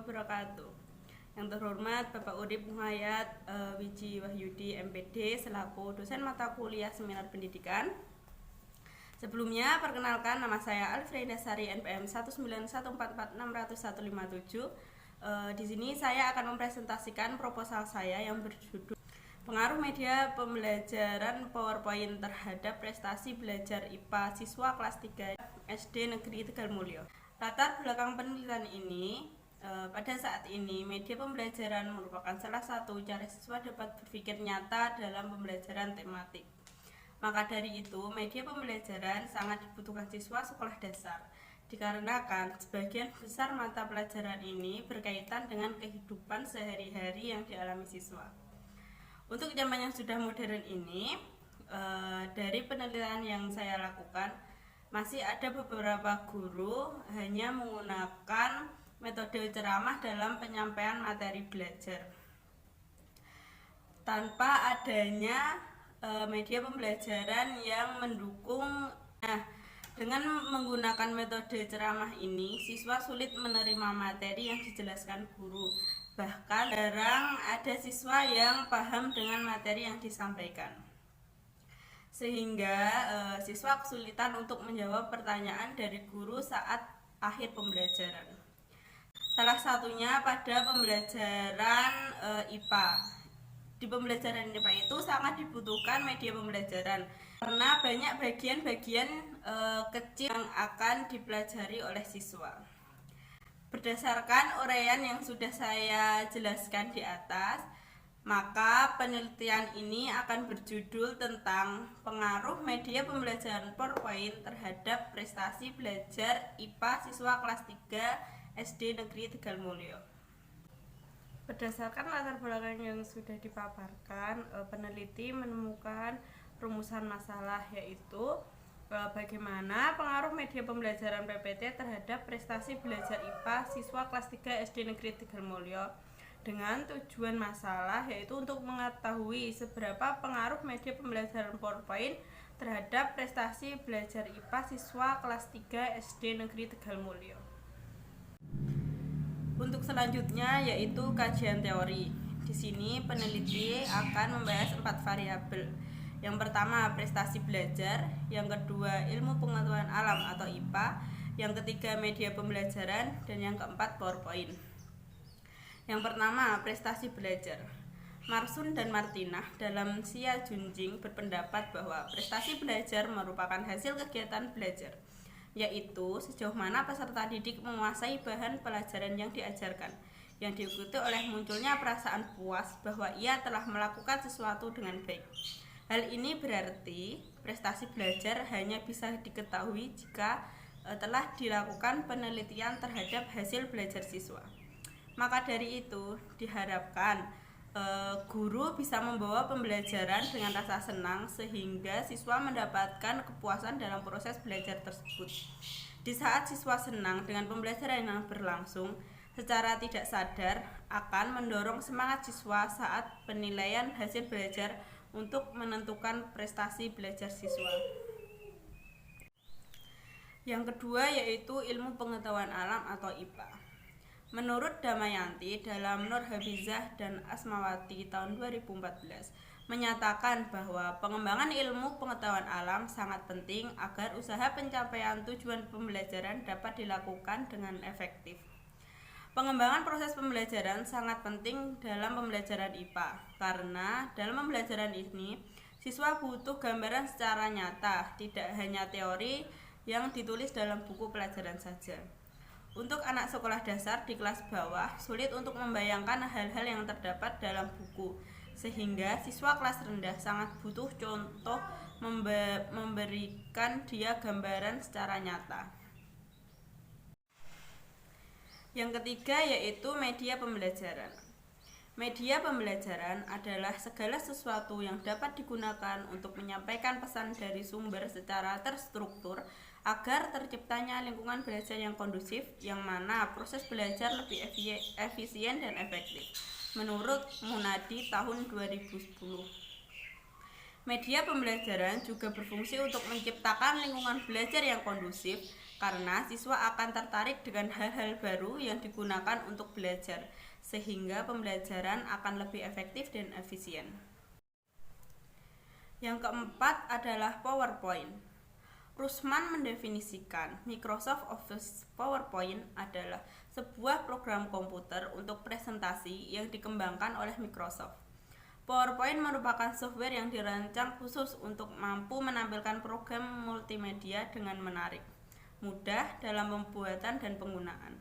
wabarakatuh. Yang terhormat Bapak Urip Muhayyad Wiji Wahyudi MPD selaku dosen mata kuliah Seminar Pendidikan. Sebelumnya perkenalkan, nama saya Alfreda Sari NPM 191446157. Di sini saya akan mempresentasikan proposal saya yang berjudul Pengaruh Media Pembelajaran PowerPoint terhadap Prestasi Belajar IPA Siswa Kelas 3 SD Negeri Tegalmulyo. Latar belakang penelitian ini, pada saat ini media pembelajaran merupakan salah satu cara siswa dapat berpikir nyata dalam pembelajaran tematik. Maka dari itu, media pembelajaran sangat dibutuhkan siswa sekolah dasar, dikarenakan sebagian besar mata pelajaran ini berkaitan dengan kehidupan sehari-hari yang dialami siswa. Untuk zaman yang sudah modern ini, dari penelitian yang saya lakukan, masih ada beberapa guru hanya menggunakan metode ceramah dalam penyampaian materi belajar tanpa adanya media pembelajaran yang mendukung. Dengan menggunakan metode ceramah ini, siswa sulit menerima materi yang dijelaskan guru. Bahkan jarang ada siswa yang paham dengan materi yang disampaikan, sehingga siswa kesulitan untuk menjawab pertanyaan dari guru saat akhir pembelajaran. Salah satunya pada pembelajaran IPA. Di pembelajaran IPA itu sangat dibutuhkan media pembelajaran karena banyak bagian-bagian kecil yang akan dipelajari oleh siswa. Berdasarkan uraian yang sudah saya jelaskan di atas, maka penelitian ini akan berjudul tentang pengaruh media pembelajaran PowerPoint terhadap prestasi belajar IPA siswa kelas 3 SD Negeri Tegalmulyo. Berdasarkan latar belakang yang sudah dipaparkan, peneliti menemukan rumusan masalah, yaitu bagaimana pengaruh media pembelajaran PPT terhadap prestasi belajar IPA siswa kelas 3 SD Negeri Tegalmulyo, dengan tujuan masalah yaitu untuk mengetahui seberapa pengaruh media pembelajaran PowerPoint terhadap prestasi belajar IPA siswa kelas 3 SD Negeri Tegalmulyo. Untuk selanjutnya yaitu kajian teori. Di sini peneliti akan membahas 4 variabel. Yang pertama, prestasi belajar. Yang kedua, ilmu pengetahuan alam atau IPA. Yang ketiga, media pembelajaran. Dan yang keempat, PowerPoint. Yang pertama, prestasi belajar. Marsun dan Martinah dalam Xia Junjing berpendapat bahwa prestasi belajar merupakan hasil kegiatan belajar, yaitu sejauh mana peserta didik menguasai bahan pelajaran yang diajarkan, yang diikuti oleh munculnya perasaan puas bahwa ia telah melakukan sesuatu dengan baik. Hal ini berarti prestasi belajar hanya bisa diketahui jika telah dilakukan penelitian terhadap hasil belajar siswa. Maka dari itu diharapkan guru bisa membawa pembelajaran dengan rasa senang sehingga siswa mendapatkan kepuasan dalam proses belajar tersebut. Di saat siswa senang dengan pembelajaran yang berlangsung, secara tidak sadar akan mendorong semangat siswa saat penilaian hasil belajar untuk menentukan prestasi belajar siswa. Yang kedua yaitu ilmu pengetahuan alam atau IPA. Menurut Damayanti dalam Nur Hafizah dan Asmawati tahun 2014 menyatakan bahwa pengembangan ilmu pengetahuan alam sangat penting agar usaha pencapaian tujuan pembelajaran dapat dilakukan dengan efektif. Pengembangan proses pembelajaran sangat penting dalam pembelajaran IPA karena dalam pembelajaran ini siswa butuh gambaran secara nyata, tidak hanya teori yang ditulis dalam buku pelajaran saja. Untuk anak sekolah dasar di kelas bawah sulit untuk membayangkan hal-hal yang terdapat dalam buku, sehingga siswa kelas rendah sangat butuh contoh memberikan dia gambaran secara nyata. Yang ketiga yaitu media pembelajaran. Media pembelajaran adalah segala sesuatu yang dapat digunakan untuk menyampaikan pesan dari sumber secara terstruktur agar terciptanya lingkungan belajar yang kondusif, yang mana proses belajar lebih efisien dan efektif. Menurut Munadi tahun 2010. Media pembelajaran juga berfungsi untuk menciptakan lingkungan belajar yang kondusif karena siswa akan tertarik dengan hal-hal baru yang digunakan untuk belajar, sehingga pembelajaran akan lebih efektif dan efisien. Yang keempat adalah PowerPoint. Rusman mendefinisikan Microsoft Office PowerPoint adalah sebuah program komputer untuk presentasi yang dikembangkan oleh Microsoft. PowerPoint merupakan software yang dirancang khusus untuk mampu menampilkan program multimedia dengan menarik, mudah dalam pembuatan dan penggunaan.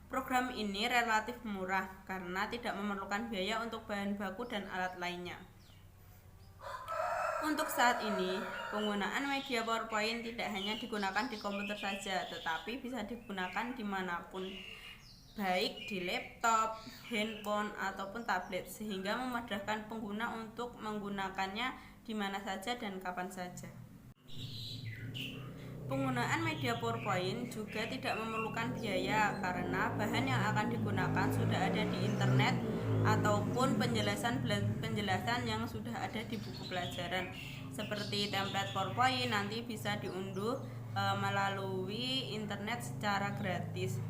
Program ini relatif murah karena tidak memerlukan biaya untuk bahan baku dan alat lainnya. Untuk saat ini, penggunaan media PowerPoint tidak hanya digunakan di komputer saja, tetapi bisa digunakan dimanapun, baik di laptop, handphone, ataupun tablet, sehingga memudahkan pengguna untuk menggunakannya di mana saja dan kapan saja. Penggunaan media PowerPoint juga tidak memerlukan biaya karena bahan yang akan digunakan sudah ada di internet ataupun penjelasan yang sudah ada di buku pelajaran. Seperti template PowerPoint nanti bisa diunduh melalui internet secara gratis.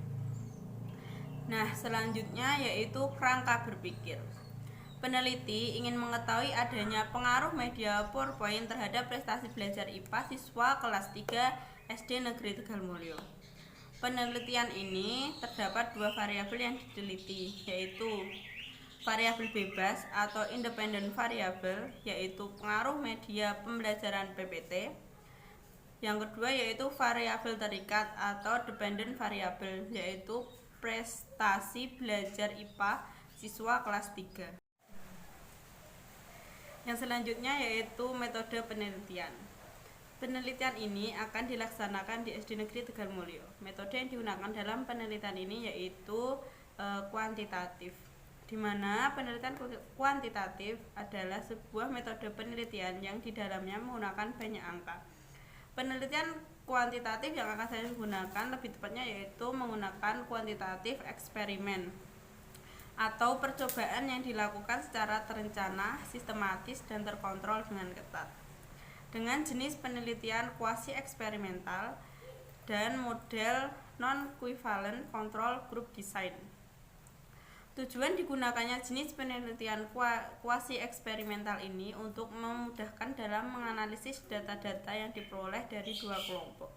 Nah, selanjutnya yaitu kerangka berpikir. Peneliti ingin mengetahui adanya pengaruh media PowerPoint terhadap prestasi belajar IPA siswa kelas 3 SD Negeri Tegalmulyo. Penelitian ini terdapat dua variabel yang diteliti, yaitu variabel bebas atau independent variable, yaitu pengaruh media pembelajaran PPT. Yang kedua yaitu variabel terikat atau dependent variable, yaitu prestasi belajar IPA siswa kelas 3. Yang selanjutnya yaitu metode penelitian. Penelitian ini akan dilaksanakan di SD Negeri Tegalmulyo. Metode yang digunakan dalam penelitian ini yaitu kuantitatif, di mana penelitian kuantitatif adalah sebuah metode penelitian yang di dalamnya menggunakan banyak angka. Penelitian kuantitatif yang akan saya gunakan lebih tepatnya yaitu menggunakan kuantitatif eksperimen atau percobaan yang dilakukan secara terencana, sistematis, dan terkontrol dengan ketat. Dengan jenis penelitian kuasi eksperimental dan model non-equivalent control group design. Tujuan digunakannya jenis penelitian kuasi eksperimental ini untuk memudahkan dalam menganalisis data-data yang diperoleh dari dua kelompok.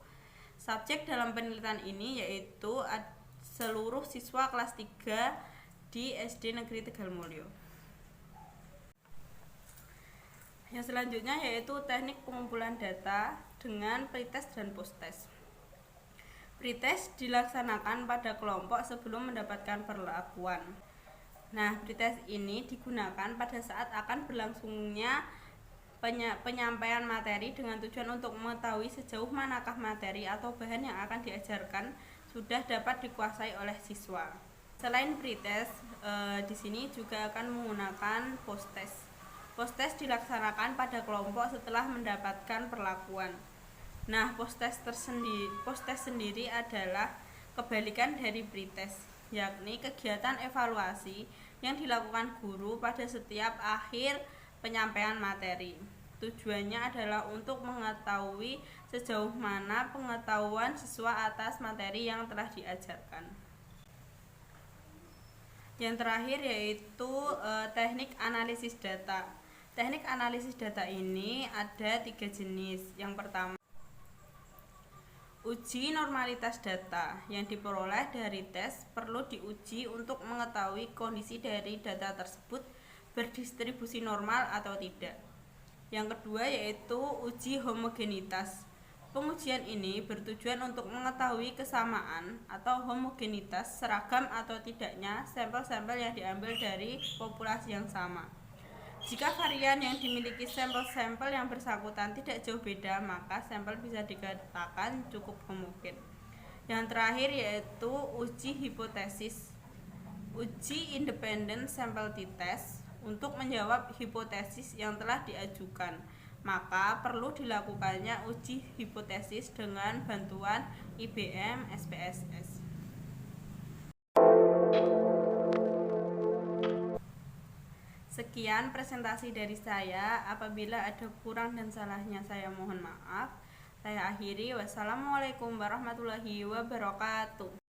Subjek dalam penelitian ini yaitu seluruh siswa kelas 3 di SD Negeri Tegalmulyo. Yang selanjutnya yaitu teknik pengumpulan data dengan pretest dan posttest. Pretest dilaksanakan pada kelompok sebelum mendapatkan perlakuan. Nah, pretest ini digunakan pada saat akan berlangsungnya penyampaian materi dengan tujuan untuk mengetahui sejauh manakah materi atau bahan yang akan diajarkan sudah dapat dikuasai oleh siswa. Selain pretest, di sini juga akan menggunakan posttest. Posttest dilaksanakan pada kelompok setelah mendapatkan perlakuan. Nah, posttest sendiri adalah kebalikan dari pretest, yakni kegiatan evaluasi yang dilakukan guru pada setiap akhir penyampaian materi. Tujuannya adalah untuk mengetahui sejauh mana pengetahuan siswa atas materi yang telah diajarkan. Yang terakhir yaitu teknik analisis data. Teknik analisis data ini ada 3 jenis. Yang pertama, uji normalitas data yang diperoleh dari tes perlu diuji untuk mengetahui kondisi dari data tersebut berdistribusi normal atau tidak. Yang kedua yaitu uji homogenitas. Pengujian ini bertujuan untuk mengetahui kesamaan atau homogenitas seragam atau tidaknya sampel-sampel yang diambil dari populasi yang sama. Jika varian yang dimiliki sampel-sampel yang bersangkutan tidak jauh beda, maka sampel bisa dikatakan cukup homogen. Yang terakhir yaitu uji hipotesis. Uji independent sample t-test untuk menjawab hipotesis yang telah diajukan, maka perlu dilakukannya uji hipotesis dengan bantuan IBM SPSS. Sekian Sekian presentasi dari saya. Apabila ada kurang dan salahnya saya mohon maaf. Saya akhiri. Wassalamualaikum warahmatullahi wabarakatuh.